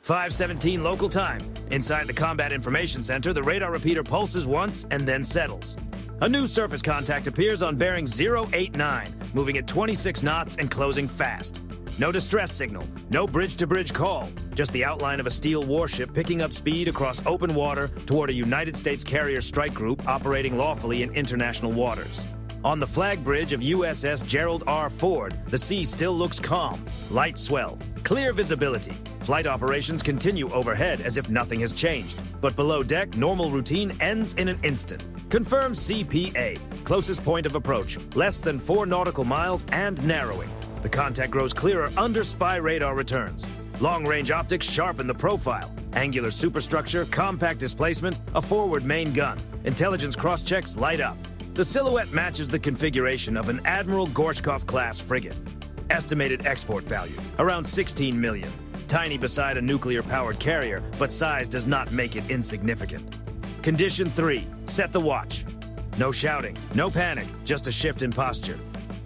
5:17 local time. Inside the Combat Information Center, the radar repeater pulses once and then settles. A new surface contact appears on bearing 089, moving at 26 knots and closing fast. No distress signal, no bridge-to-bridge call, just the outline of a steel warship picking up speed across open water toward a United States carrier strike group operating lawfully in international waters. On the flag bridge of USS Gerald R. Ford, the sea still looks calm. Light swell, clear visibility. Flight operations continue overhead as if nothing has changed. But below deck, normal routine ends in an instant. Confirm CPA. Closest point of approach, less than 4 nautical miles and narrowing. The contact grows clearer under spy radar returns. Long-range optics sharpen the profile. Angular superstructure, compact displacement, a forward main gun. Intelligence cross-checks light up. The silhouette matches the configuration of an Admiral Gorshkov-class frigate. Estimated export value, around 16 million. Tiny beside a nuclear-powered carrier, but size does not make it insignificant. Condition 3, set the watch. No shouting, no panic, just a shift in posture.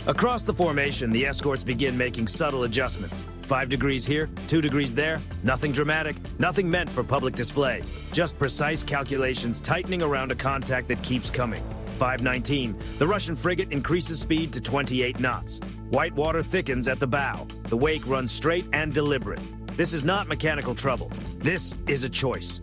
Across the formation, the escorts begin making subtle adjustments. 5 degrees here, 2 degrees there, nothing dramatic, nothing meant for public display. Just precise calculations tightening around a contact that keeps coming. 5:19, the Russian frigate increases speed to 28 knots. White water thickens at the bow. The wake runs straight and deliberate. This is not mechanical trouble. This is a choice.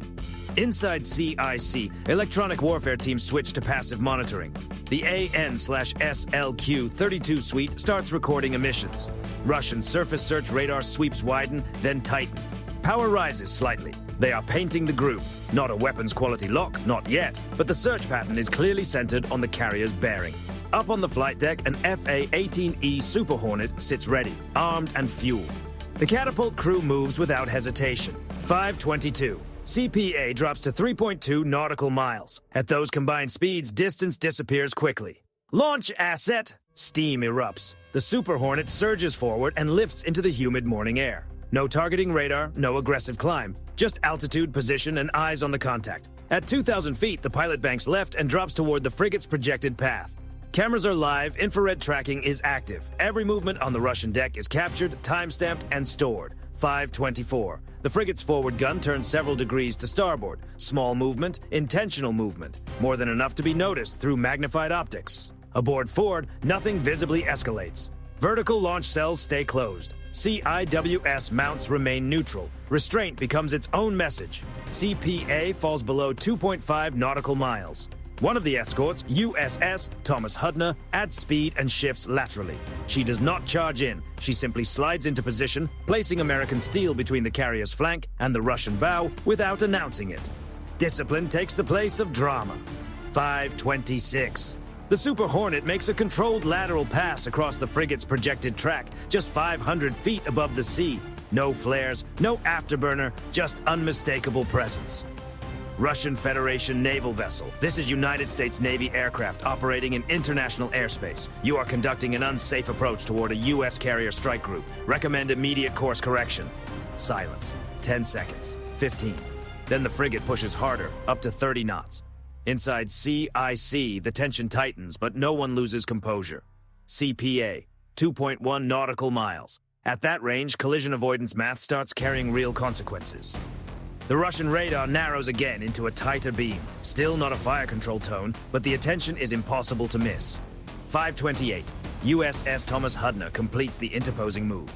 Inside CIC, electronic warfare teams switch to passive monitoring. The AN/SLQ-32 suite starts recording emissions. Russian surface search radar sweeps widen, then tighten. Power rises slightly. They are painting the group. Not a weapons quality lock, not yet, but the search pattern is clearly centered on the carrier's bearing. Up on the flight deck, an FA-18E Super Hornet sits ready, armed and fueled. The catapult crew moves without hesitation. 5:22. CPA drops to 3.2 nautical miles. At those combined speeds, distance disappears quickly. Launch asset! Steam erupts. The Super Hornet surges forward and lifts into the humid morning air. No targeting radar, no aggressive climb. Just altitude, position, and eyes on the contact. At 2,000 feet, the pilot banks left and drops toward the frigate's projected path. Cameras are live, infrared tracking is active. Every movement on the Russian deck is captured, timestamped, and stored. 5:24. The frigate's forward gun turns several degrees to starboard. Small movement, intentional movement. More than enough to be noticed through magnified optics. Aboard Ford, nothing visibly escalates. Vertical launch cells stay closed. CIWS mounts remain neutral. Restraint becomes its own message. CPA falls below 2.5 nautical miles. One of the escorts, USS Thomas Hudner, adds speed and shifts laterally. She does not charge in. She simply slides into position, placing American steel between the carrier's flank and the Russian bow without announcing it. Discipline takes the place of drama. 5:26. The Super Hornet makes a controlled lateral pass across the frigate's projected track, just 500 feet above the sea. No flares, no afterburner, just unmistakable presence. Russian Federation naval vessel. This is United States Navy aircraft operating in international airspace. You are conducting an unsafe approach toward a U.S. carrier strike group. Recommend immediate course correction. Silence. 10 seconds. 15. Then the frigate pushes harder, up to 30 knots. Inside CIC, the tension tightens, but no one loses composure. CPA, 2.1 nautical miles. At that range, collision avoidance math starts carrying real consequences. The Russian radar narrows again into a tighter beam. Still not a fire control tone, but the attention is impossible to miss. 5:28. USS Thomas Hudner completes the interposing move.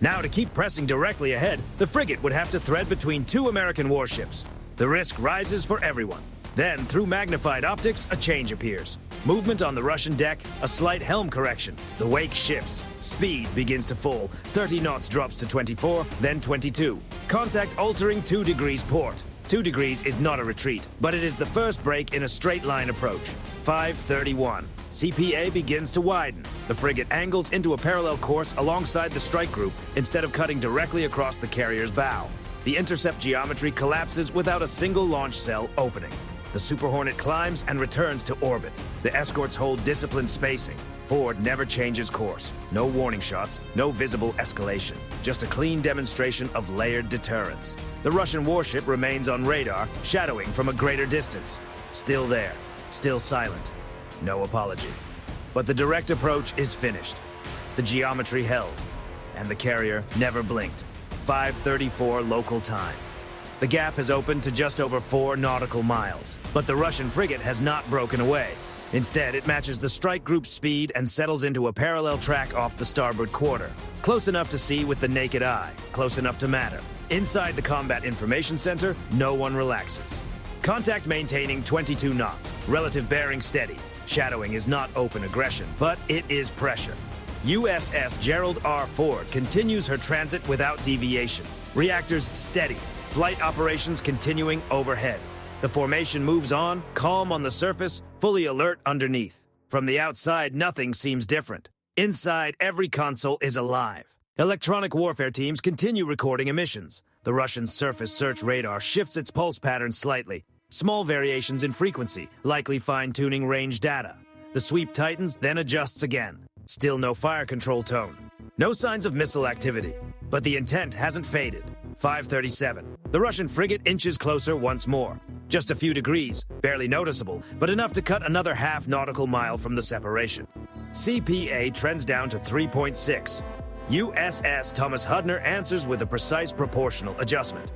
Now, to keep pressing directly ahead, the frigate would have to thread between 2 American warships. The risk rises for everyone. Then, through magnified optics, a change appears. Movement on the Russian deck, a slight helm correction. The wake shifts. Speed begins to fall. 30 knots drops to 24, then 22. Contact altering 2 degrees port. 2 degrees is not a retreat, but it is the first break in a straight line approach. 5:31. CPA begins to widen. The frigate angles into a parallel course alongside the strike group instead of cutting directly across the carrier's bow. The intercept geometry collapses without a single launch cell opening. The Super Hornet climbs and returns to orbit. The escorts hold disciplined spacing. Ford never changes course. No warning shots, no visible escalation. Just a clean demonstration of layered deterrence. The Russian warship remains on radar, shadowing from a greater distance. Still there, still silent. No apology. But the direct approach is finished. The geometry held, and the carrier never blinked. 5:34 local time. The gap has opened to just over 4 nautical miles, but the Russian frigate has not broken away. Instead, it matches the strike group's speed and settles into a parallel track off the starboard quarter. Close enough to see with the naked eye, close enough to matter. Inside the Combat Information Center, no one relaxes. Contact maintaining 22 knots, relative bearing steady. Shadowing is not open aggression, but it is pressure. USS Gerald R. Ford continues her transit without deviation. Reactors steady, flight operations continuing overhead. The formation moves on, calm on the surface, fully alert underneath. From the outside, nothing seems different. Inside, every console is alive. Electronic warfare teams continue recording emissions. The Russian surface search radar shifts its pulse pattern slightly. Small variations in frequency, likely fine-tuning range data. The sweep tightens, then adjusts again. Still no fire control tone. No signs of missile activity. But the intent hasn't faded. 5:37. The Russian frigate inches closer once more. Just a few degrees, barely noticeable, but enough to cut another half nautical mile from the separation. CPA trends down to 3.6. USS Thomas Hudner answers with a precise proportional adjustment.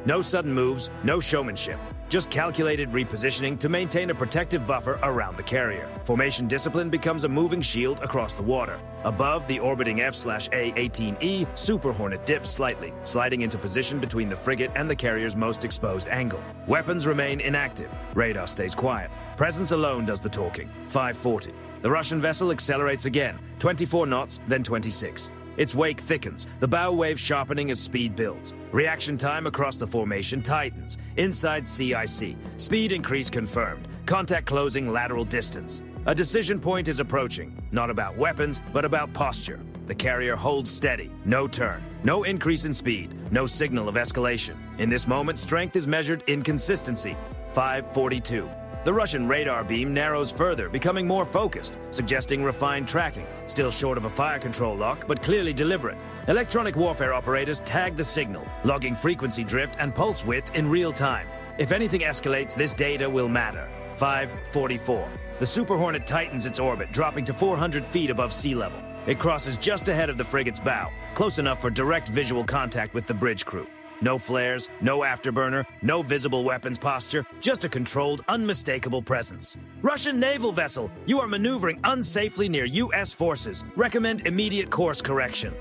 No sudden moves, no showmanship, just calculated repositioning to maintain a protective buffer around the carrier. Formation discipline becomes a moving shield across the water. Above, the orbiting F/A-18E Super Hornet dips slightly, sliding into position between the frigate and the carrier's most exposed angle. Weapons remain inactive. Radar stays quiet. Presence alone does the talking. 5:40. The Russian vessel accelerates again, 24 knots, then 26. Its wake thickens, the bow wave sharpening as speed builds. Reaction time across the formation tightens. Inside CIC, speed increase confirmed. Contact closing lateral distance. A decision point is approaching, not about weapons, but about posture. The carrier holds steady, no turn, no increase in speed, no signal of escalation. In this moment, strength is measured in consistency. 5:42. The Russian radar beam narrows further, becoming more focused, suggesting refined tracking. Still short of a fire control lock, but clearly deliberate. Electronic warfare operators tag the signal, logging frequency drift and pulse width in real time. If anything escalates, this data will matter. 5:44. The Super Hornet tightens its orbit, dropping to 400 feet above sea level. It crosses just ahead of the frigate's bow, close enough for direct visual contact with the bridge crew. No flares, no afterburner, no visible weapons posture, just a controlled, unmistakable presence. Russian naval vessel, you are maneuvering unsafely near U.S. forces. Recommend immediate course correction.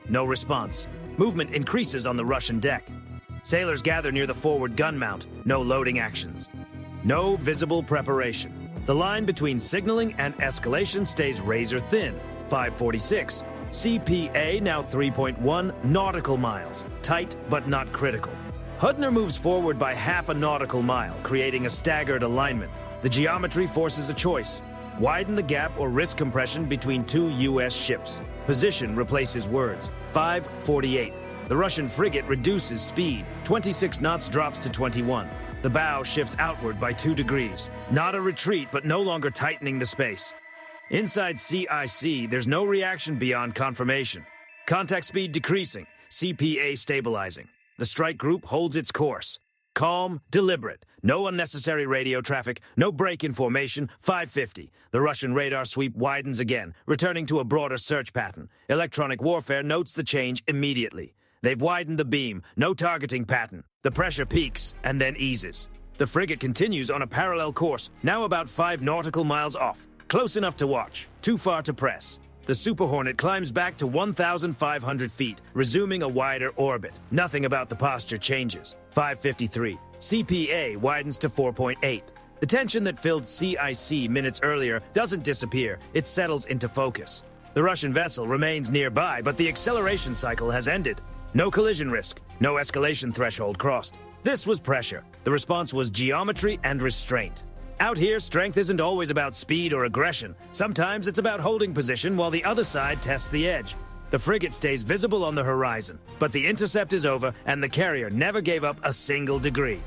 No response. Movement increases on the Russian deck. Sailors gather near the forward gun mount. No loading actions. No visible preparation. The line between signaling and escalation stays razor thin. 5:46. CPA now 3.1 nautical miles. Tight, but not critical. Hudner moves forward by half a nautical mile, creating a staggered alignment. The geometry forces a choice. Widen the gap or risk compression between two U.S. ships. Position replaces words. 5:48. The Russian frigate reduces speed. 26 knots drops to 21. The bow shifts outward by 2 degrees. Not a retreat, but no longer tightening the space. Inside CIC, there's no reaction beyond confirmation. Contact speed decreasing, CPA stabilizing. The strike group holds its course. Calm, deliberate, no unnecessary radio traffic, no break in formation. 5:50. The Russian radar sweep widens again, returning to a broader search pattern. Electronic warfare notes the change immediately. They've widened the beam, no targeting pattern. The pressure peaks and then eases. The frigate continues on a parallel course, now about 5 nautical miles off. Close enough to watch, too far to press. The Super Hornet climbs back to 1,500 feet, resuming a wider orbit. Nothing about the posture changes. 5:53. CPA widens to 4.8. The tension that filled CIC minutes earlier doesn't disappear, it settles into focus. The Russian vessel remains nearby, but the acceleration cycle has ended. No collision risk, no escalation threshold crossed. This was pressure. The response was geometry and restraint. Out here, strength isn't always about speed or aggression. Sometimes it's about holding position while the other side tests the edge. The frigate stays visible on the horizon, but the intercept is over and the carrier never gave up a single degree.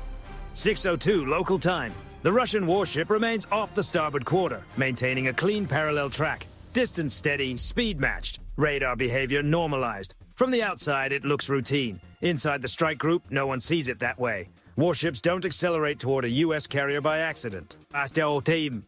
6:02 local time. The Russian warship remains off the starboard quarter, maintaining a clean parallel track. Distance steady, speed matched. Radar behavior normalized. From the outside, it looks routine. Inside the strike group, no one sees it that way. Warships don't accelerate toward a U.S. carrier by accident.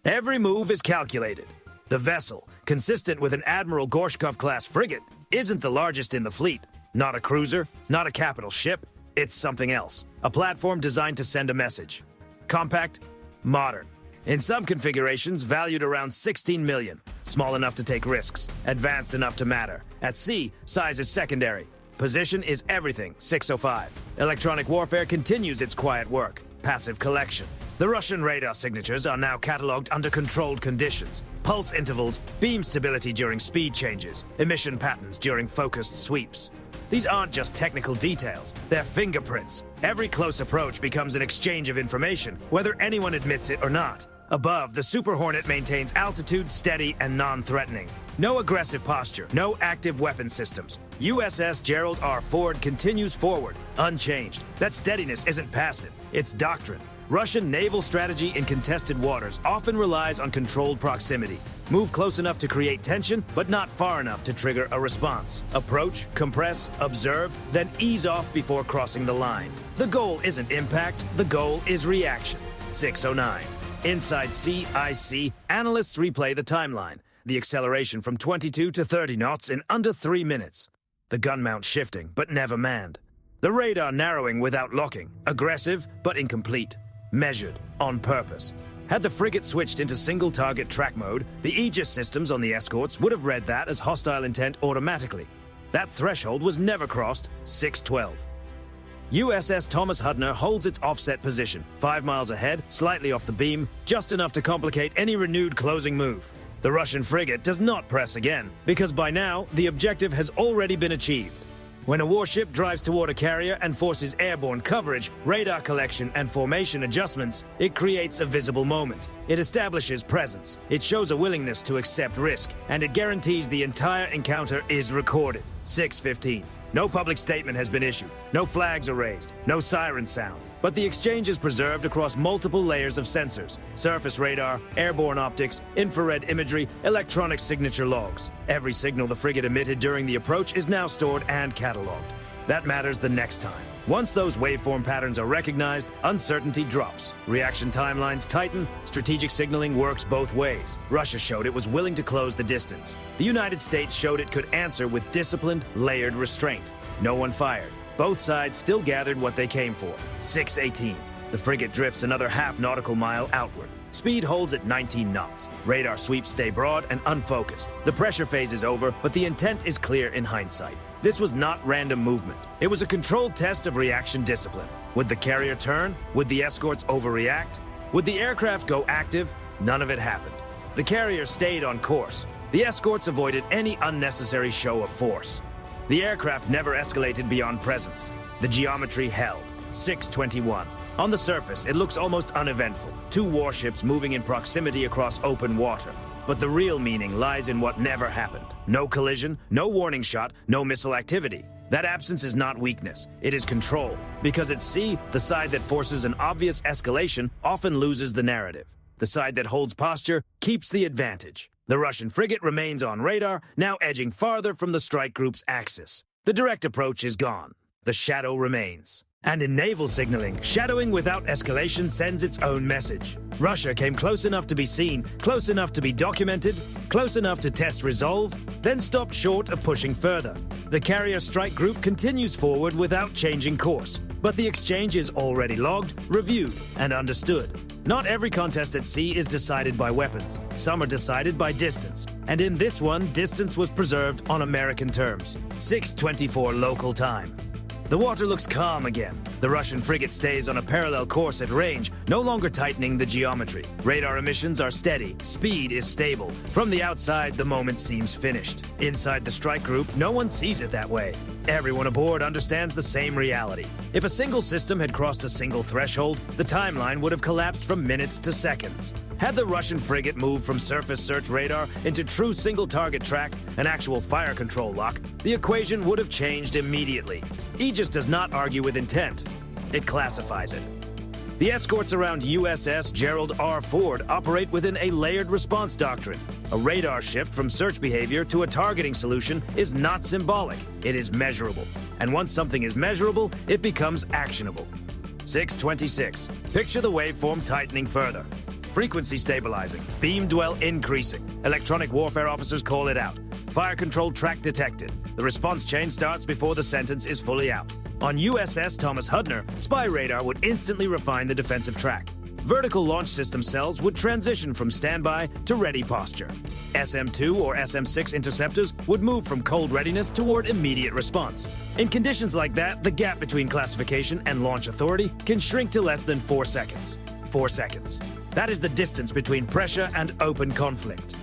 Every move is calculated. The vessel, consistent with an Admiral Gorshkov-class frigate, isn't the largest in the fleet. Not a cruiser, not a capital ship, it's something else. A platform designed to send a message. Compact, modern. In some configurations, valued around 16 million. Small enough to take risks, advanced enough to matter. At sea, size is secondary. Position is everything, 605. Electronic warfare continues its quiet work. Passive collection. The Russian radar signatures are now catalogued under controlled conditions. Pulse intervals, beam stability during speed changes, emission patterns during focused sweeps. These aren't just technical details, they're fingerprints. Every close approach becomes an exchange of information, whether anyone admits it or not. Above, the Super Hornet maintains altitude steady and non-threatening. No aggressive posture, no active weapon systems. USS Gerald R. Ford continues forward, unchanged. That steadiness isn't passive, it's doctrine. Russian naval strategy in contested waters often relies on controlled proximity. Move close enough to create tension, but not far enough to trigger a response. Approach, compress, observe, then ease off before crossing the line. The goal isn't impact, the goal is reaction. 609. Inside CIC, analysts replay the timeline. The acceleration from 22 to 30 knots in under 3 minutes. The gun mount shifting, but never manned. The radar narrowing without locking. Aggressive, but incomplete. Measured, on purpose. Had the frigate switched into single-target track mode, the Aegis systems on the escorts would have read that as hostile intent automatically. That threshold was never crossed, 612. USS Thomas Hudner holds its offset position, 5 miles ahead, slightly off the beam, just enough to complicate any renewed closing move. The Russian frigate does not press again, because by now, the objective has already been achieved. When a warship drives toward a carrier and forces airborne coverage, radar collection, and formation adjustments, it creates a visible moment. It establishes presence, it shows a willingness to accept risk, and it guarantees the entire encounter is recorded. 6:15. No public statement has been issued, no flags are raised, no sirens sound. But the exchange is preserved across multiple layers of sensors: surface radar, airborne optics, infrared imagery, electronic signature logs. Every signal the frigate emitted during the approach is now stored and cataloged. That matters the next time. Once those waveform patterns are recognized, uncertainty drops. Reaction timelines tighten, strategic signaling works both ways. Russia showed it was willing to close the distance. The United States showed it could answer with disciplined, layered restraint. No one fired. Both sides still gathered what they came for. 6:18. The frigate drifts another half nautical mile outward. Speed holds at 19 knots. Radar sweeps stay broad and unfocused. The pressure phase is over, but the intent is clear in hindsight. This was not random movement. It was a controlled test of reaction discipline. Would the carrier turn? Would the escorts overreact? Would the aircraft go active? None of it happened. The carrier stayed on course. The escorts avoided any unnecessary show of force. The aircraft never escalated beyond presence. The geometry held. 6:21. On the surface, it looks almost uneventful. 2 warships moving in proximity across open water. But the real meaning lies in what never happened. No collision, no warning shot, no missile activity. That absence is not weakness, it is control. Because at sea, the side that forces an obvious escalation often loses the narrative. The side that holds posture keeps the advantage. The Russian frigate remains on radar, now edging farther from the strike group's axis. The direct approach is gone. The shadow remains. And in naval signaling, shadowing without escalation sends its own message. Russia came close enough to be seen, close enough to be documented, close enough to test resolve, then stopped short of pushing further. The carrier strike group continues forward without changing course, but the exchange is already logged, reviewed, and understood. Not every contest at sea is decided by weapons. Some are decided by distance, and in this one, distance was preserved on American terms. 6:24 local time. The water looks calm again. The Russian frigate stays on a parallel course at range, no longer tightening the geometry. Radar emissions are steady. Speed is stable. From the outside, the moment seems finished. Inside the strike group, no one sees it that way. Everyone aboard understands the same reality. If a single system had crossed a single threshold, the timeline would have collapsed from minutes to seconds. Had the Russian frigate moved from surface search radar into true single-target track, an actual fire control lock, the equation would have changed immediately. Aegis does not argue with intent. It classifies it. The escorts around USS Gerald R. Ford operate within a layered response doctrine. A radar shift from search behavior to a targeting solution is not symbolic, it is measurable. And once something is measurable, it becomes actionable. 6:26. Picture the waveform tightening further. Frequency stabilizing, beam dwell increasing. Electronic warfare officers call it out. Fire control track detected. The response chain starts before the sentence is fully out. On USS Thomas Hudner, spy radar would instantly refine the defensive track. Vertical launch system cells would transition from standby to ready posture. SM-2 or SM-6 interceptors would move from cold readiness toward immediate response. In conditions like that, the gap between classification and launch authority can shrink to less than 4 seconds. 4 seconds. That is the distance between pressure and open conflict.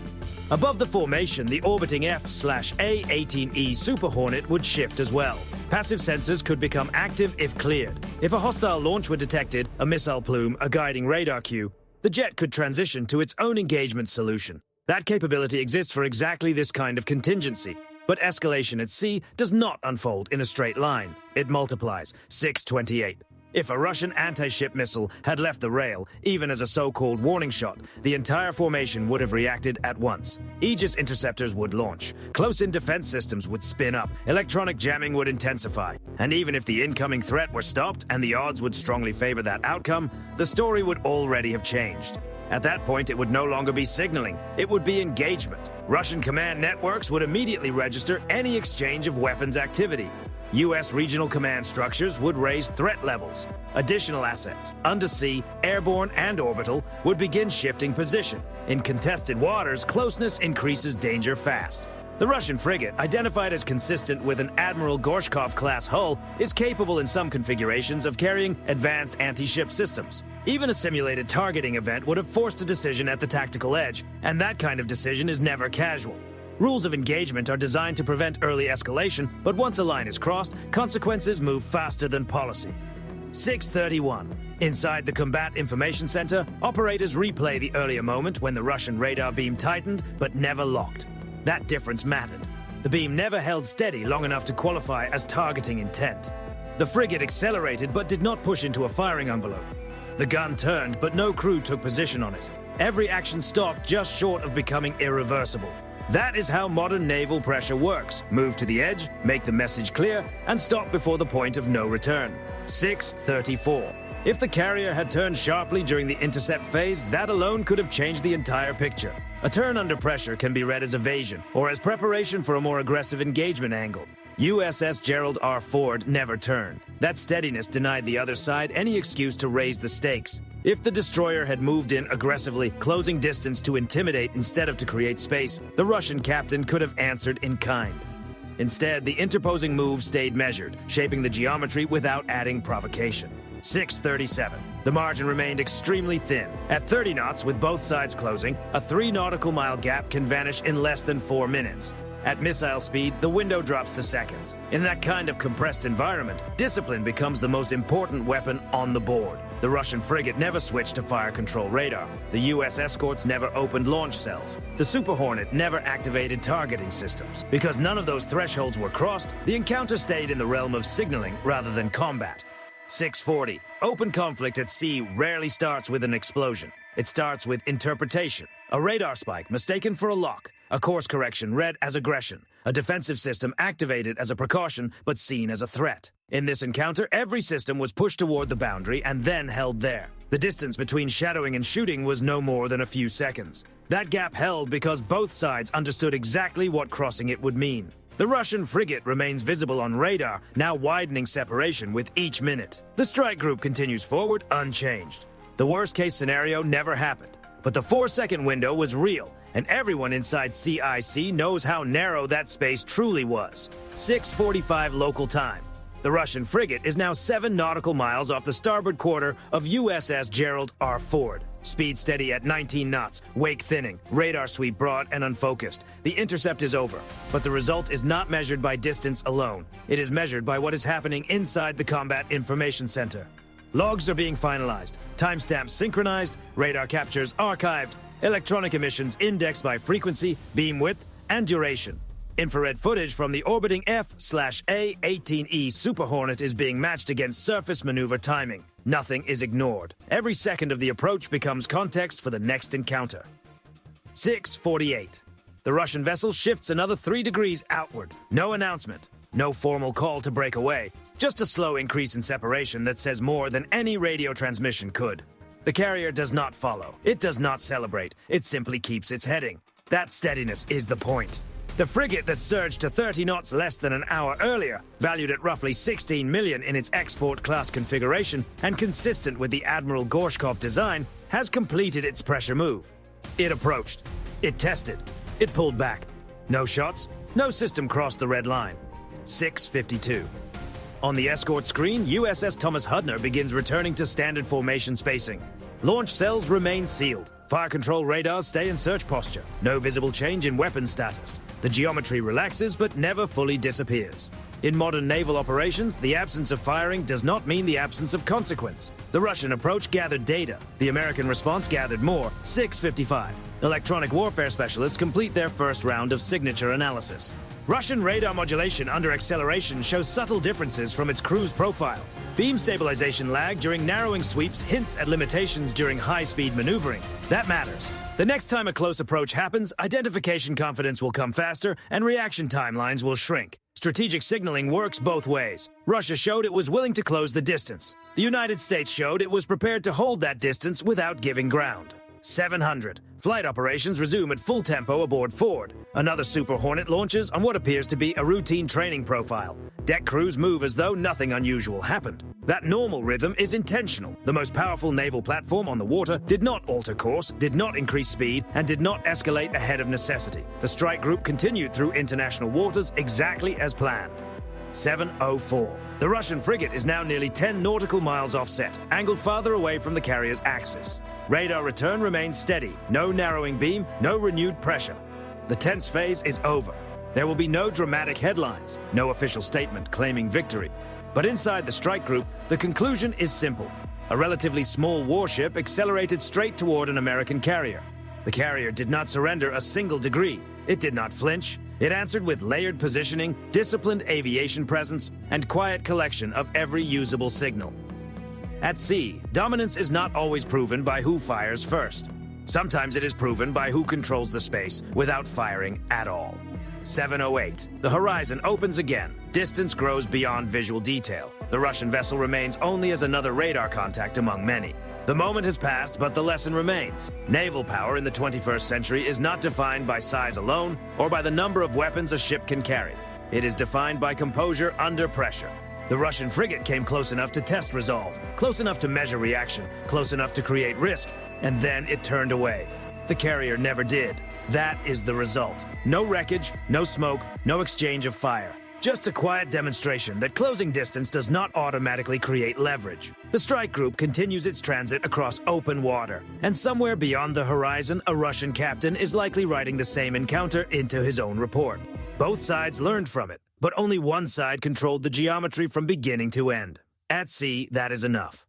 Above the formation, the orbiting F/A-18E Super Hornet would shift as well. Passive sensors could become active if cleared. If a hostile launch were detected, a missile plume, a guiding radar cue, the jet could transition to its own engagement solution. That capability exists for exactly this kind of contingency. But escalation at sea does not unfold in a straight line. It multiplies, 628. If a Russian anti-ship missile had left the rail, even as a so-called warning shot, the entire formation would have reacted at once. Aegis interceptors would launch, close-in defense systems would spin up, electronic jamming would intensify, and even if the incoming threat were stopped and the odds would strongly favor that outcome, the story would already have changed. At that point, it would no longer be signaling, it would be engagement. Russian command networks would immediately register any exchange of weapons activity. U.S. regional command structures would raise threat levels. Additional assets, undersea, airborne, and orbital, would begin shifting position. In contested waters, closeness increases danger fast. The Russian frigate, identified as consistent with an Admiral Gorshkov-class hull, is capable in some configurations of carrying advanced anti-ship systems. Even a simulated targeting event would have forced a decision at the tactical edge, and that kind of decision is never casual. Rules of engagement are designed to prevent early escalation, but once a line is crossed, consequences move faster than policy. 631. Inside the Combat Information Center, operators replay the earlier moment when the Russian radar beam tightened but never locked. That difference mattered. The beam never held steady long enough to qualify as targeting intent. The frigate accelerated but did not push into a firing envelope. The gun turned, but no crew took position on it. Every action stopped just short of becoming irreversible. That is how modern naval pressure works. Move to the edge, make the message clear, and stop before the point of no return. 634. If the carrier had turned sharply during the intercept phase, that alone could have changed the entire picture. A turn under pressure can be read as evasion, or as preparation for a more aggressive engagement angle. USS Gerald R. Ford never turned. That steadiness denied the other side any excuse to raise the stakes. If the destroyer had moved in aggressively, closing distance to intimidate instead of to create space, the Russian captain could have answered in kind. Instead, the interposing move stayed measured, shaping the geometry without adding provocation. 637. The margin remained extremely thin. At 30 knots, with both sides closing, a 3 nautical mile gap can vanish in less than 4 minutes. At missile speed, the window drops to seconds. In that kind of compressed environment, discipline becomes the most important weapon on the board. The Russian frigate never switched to fire control radar. The U.S. escorts never opened launch cells. The Super Hornet never activated targeting systems. Because none of those thresholds were crossed, the encounter stayed in the realm of signaling rather than combat. 640. Open conflict at sea rarely starts with an explosion. It starts with interpretation. A radar spike mistaken for a lock. A course correction read as aggression. A defensive system activated as a precaution but seen as a threat. In this encounter, every system was pushed toward the boundary and then held there. The distance between shadowing and shooting was no more than a few seconds. That gap held because both sides understood exactly what crossing it would mean. The Russian frigate remains visible on radar, now widening separation with each minute. The strike group continues forward unchanged. The worst-case scenario never happened, but the 4-second window was real, and everyone inside CIC knows how narrow that space truly was. 6:45 local time. The Russian frigate is now 7 nautical miles off the starboard quarter of USS Gerald R. Ford. Speed steady at 19 knots, wake thinning, radar sweep broad and unfocused. The intercept is over, but the result is not measured by distance alone. It is measured by what is happening inside the Combat Information Center. Logs are being finalized, timestamps synchronized, radar captures archived, electronic emissions indexed by frequency, beam width, and duration. Infrared footage from the orbiting F/A-18E Super Hornet is being matched against surface maneuver timing. Nothing is ignored. Every second of the approach becomes context for the next encounter. 6:48. The Russian vessel shifts another 3 degrees outward. No announcement. No formal call to break away. Just a slow increase in separation that says more than any radio transmission could. The carrier does not follow. It does not celebrate. It simply keeps its heading. That steadiness is the point. The frigate that surged to 30 knots less than an hour earlier, valued at roughly 16 million in its export-class configuration and consistent with the Admiral Gorshkov design, has completed its pressure move. It approached. It tested. It pulled back. No shots. No system crossed the red line. 6:52. On the escort screen, USS Thomas Hudner begins returning to standard formation spacing. Launch cells remain sealed. Fire control radars stay in search posture. No visible change in weapon status. The geometry relaxes but never fully disappears. In modern naval operations, the absence of firing does not mean the absence of consequence. The Russian approach gathered data. The American response gathered more. 6:55. Electronic warfare specialists complete their first round of signature analysis. Russian radar modulation under acceleration shows subtle differences from its cruise profile. Beam stabilization lag during narrowing sweeps hints at limitations during high-speed maneuvering. That matters. The next time a close approach happens, identification confidence will come faster and reaction timelines will shrink. Strategic signaling works both ways. Russia showed it was willing to close the distance. The United States showed it was prepared to hold that distance without giving ground. 700. Flight operations resume at full tempo aboard Ford. Another Super Hornet launches on what appears to be a routine training profile. Deck crews move as though nothing unusual happened. That normal rhythm is intentional. The most powerful naval platform on the water did not alter course, did not increase speed, and did not escalate ahead of necessity. The strike group continued through international waters exactly as planned. 7:04. The Russian frigate is now nearly 10 nautical miles offset, angled farther away from the carrier's axis. Radar return remains steady. No narrowing beam, no renewed pressure. The tense phase is over. There will be no dramatic headlines, no official statement claiming victory. But inside the strike group, the conclusion is simple. A relatively small warship accelerated straight toward an American carrier. The carrier did not surrender a single degree. It did not flinch. It answered with layered positioning, disciplined aviation presence, and quiet collection of every usable signal. At sea, dominance is not always proven by who fires first. Sometimes it is proven by who controls the space without firing at all. 7:08. The horizon opens again. Distance grows beyond visual detail. The Russian vessel remains only as another radar contact among many. The moment has passed, but the lesson remains. Naval power in the 21st century is not defined by size alone or by the number of weapons a ship can carry. It is defined by composure under pressure. The Russian frigate came close enough to test resolve, close enough to measure reaction, close enough to create risk, and then it turned away. The carrier never did. That is the result. No wreckage, no smoke, no exchange of fire. Just a quiet demonstration that closing distance does not automatically create leverage. The strike group continues its transit across open water, and somewhere beyond the horizon, a Russian captain is likely writing the same encounter into his own report. Both sides learned from it, but only one side controlled the geometry from beginning to end. At sea, that is enough.